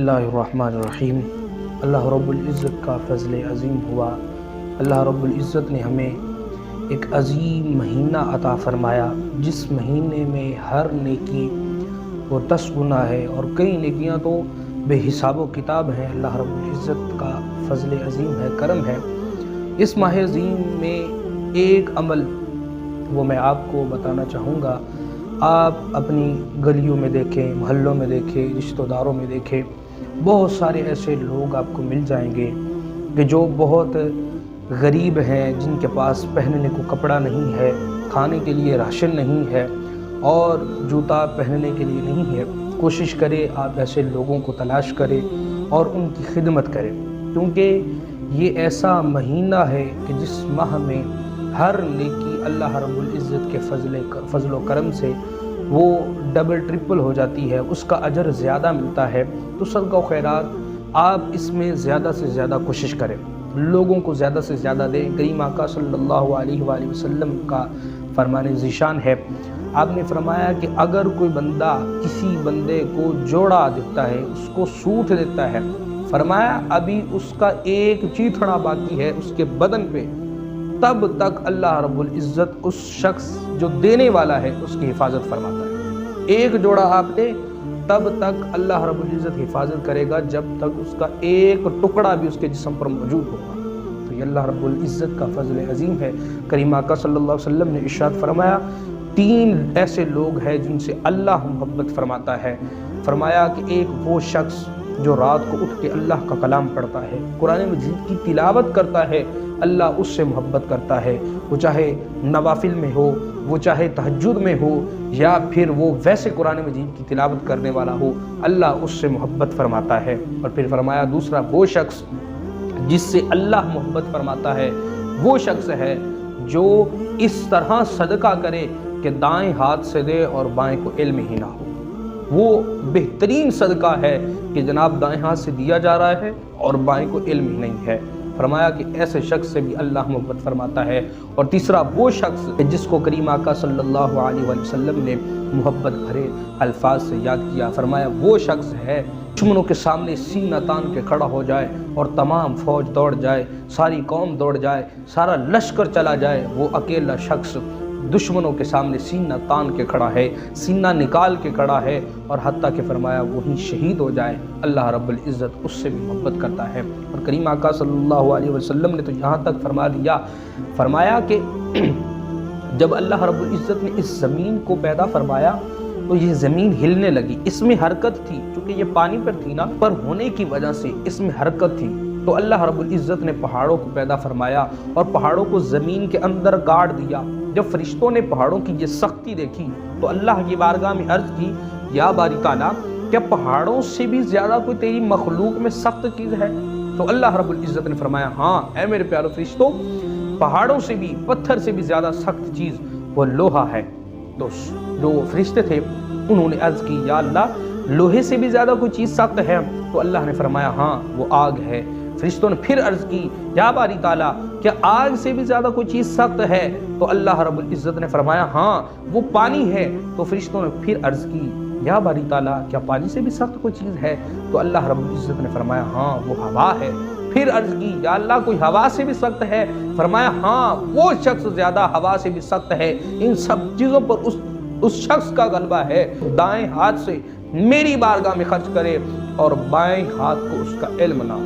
اللہ الرحمن الرحیم۔ اللہ رب العزت کا فضل عظیم ہوا۔ اللہ رب العزت نے ہمیں ایک عظیم مہینہ عطا فرمایا، جس مہینے میں ہر نیکی وہ 10 گنا ہے اور کئی نیکیاں تو بے حساب و کتاب ہیں۔ اللہ رب العزت کا فضل عظیم ہے، کرم ہے۔ اس ماہ عظیم میں ایک عمل وہ میں آپ کو بتانا چاہوں گا۔ آپ اپنی گلیوں میں دیکھیں، محلوں میں دیکھیں، رشتہ داروں میں دیکھیں، بہت سارے ایسے لوگ آپ کو مل جائیں گے کہ جو بہت غریب ہیں، جن کے پاس پہننے کو کپڑا نہیں ہے، کھانے کے لیے راشن نہیں ہے اور جوتا پہننے کے لیے نہیں ہے۔ کوشش کرے آپ ایسے لوگوں کو تلاش کریں اور ان کی خدمت کریں، کیونکہ یہ ایسا مہینہ ہے کہ جس ماہ میں ہر نیکی اللہ رب العزت کے فضل و کرم سے وہ ڈبل ٹرپل ہو جاتی ہے، اس کا اجر زیادہ ملتا ہے۔ تو صدقہ و خیرات آپ اس میں زیادہ سے زیادہ کوشش کریں، لوگوں کو زیادہ سے زیادہ دیں۔ کریم آقا صلی اللہ علیہ وآلہ وسلم کا فرمان ذیشان ہے، آپ نے فرمایا کہ اگر کوئی بندہ کسی بندے کو جوڑا دیتا ہے، اس کو سوٹ دیتا ہے، فرمایا ابھی اس کا ایک چیتھڑا باقی ہے اس کے بدن پہ، تب تک اللہ رب العزت اس شخص جو دینے والا ہے اس کی حفاظت فرماتا ہے۔ ایک جوڑا آپ دے تب تک اللہ رب العزت حفاظت کرے گا جب تک اس کا ایک ٹکڑا بھی اس کے جسم پر موجود ہوگا۔ تو یہ اللہ رب العزت کا فضل عظیم ہے۔ کریم آقا صلی اللہ علیہ وسلم نے ارشاد فرمایا 3 ایسے لوگ ہیں جن سے اللہ محبت فرماتا ہے۔ فرمایا کہ ایک وہ شخص جو رات کو اٹھ کے اللہ کا کلام پڑھتا ہے، قرآن مجید کی تلاوت کرتا ہے، اللہ اس سے محبت کرتا ہے، وہ چاہے نوافل میں ہو، وہ چاہے تہجد میں ہو، یا پھر وہ ویسے قرآن مجید کی تلاوت کرنے والا ہو، اللہ اس سے محبت فرماتا ہے۔ اور پھر فرمایا دوسرا وہ شخص جس سے اللہ محبت فرماتا ہے وہ شخص ہے جو اس طرح صدقہ کرے کہ دائیں ہاتھ سے دے اور بائیں کو علم ہی نہ ہو۔ وہ بہترین صدقہ ہے کہ جناب دائیں ہاتھ سے دیا جا رہا ہے اور بائیں کو علم ہی نہیں ہے۔ فرمایا کہ ایسے شخص سے بھی اللہ محبت فرماتا ہے۔ اور تیسرا وہ شخص جس کو کریم آقا صلی اللہ علیہ وآلہ وسلم نے محبت بھرے الفاظ سے یاد کیا، فرمایا وہ شخص ہے دشمنوں کے سامنے سینہ تان کے کھڑا ہو جائے اور تمام فوج دوڑ جائے، ساری قوم دوڑ جائے، سارا لشکر چلا جائے، وہ اکیلا شخص دشمنوں کے سامنے سینہ تان کے کھڑا ہے، سینہ نکال کے کھڑا ہے، اور حتیٰ کہ فرمایا وہی شہید ہو جائے، اللہ رب العزت اس سے بھی محبت کرتا ہے۔ اور کریم آقا صلی اللہ علیہ وسلم نے تو یہاں تک فرما دیا، فرمایا کہ جب اللہ رب العزت نے اس زمین کو پیدا فرمایا تو یہ زمین ہلنے لگی، اس میں حرکت تھی، چونکہ یہ پانی پر تھی نا، پر ہونے کی وجہ سے اس میں حرکت تھی۔ تو اللہ رب العزت نے پہاڑوں کو پیدا فرمایا اور پہاڑوں کو زمین کے اندر گاڑ دیا۔ جب فرشتوں نے پہاڑوں کی یہ سختی دیکھی تو اللہ کی بارگاہ میں عرض کی، یا باری تعالیٰ کیا پہاڑوں سے بھی زیادہ کوئی تیری مخلوق میں سخت چیز ہے؟ تو اللہ رب العزت نے فرمایا ہاں اے میرے پیارے فرشتوں، پہاڑوں سے بھی، پتھر سے بھی زیادہ سخت چیز وہ لوہا ہے۔ تو جو فرشتے تھے انہوں نے عرض کی، یا اللہ لوہے سے بھی زیادہ کوئی چیز سخت ہے؟ تو اللہ نے فرمایا ہاں وہ آگ ہے۔ فرشتوں نے پھر عرض کی، یا باری تعالیٰ کیا آگ سے بھی زیادہ کوئی چیز سخت ہے؟ تو اللہ رب العزت نے فرمایا ہاں وہ پانی ہے۔ تو فرشتوں نے پھر عرض کی، یا باری تعالیٰ کیا پانی سے بھی سخت کوئی چیز ہے؟ تو اللہ رب العزت نے فرمایا ہاں وہ ہوا ہے۔ پھر عرض کی، یا اللہ کوئی ہوا سے بھی سخت ہے؟ فرمایا ہاں وہ شخص زیادہ ہوا سے بھی سخت ہے۔ ان سب چیزوں پر اس شخص کا غلبہ ہے دائیں ہاتھ سے میری بارگاہ میں خرچ کرے اور بائیں ہاتھ کو اس کا علم نہ ہو۔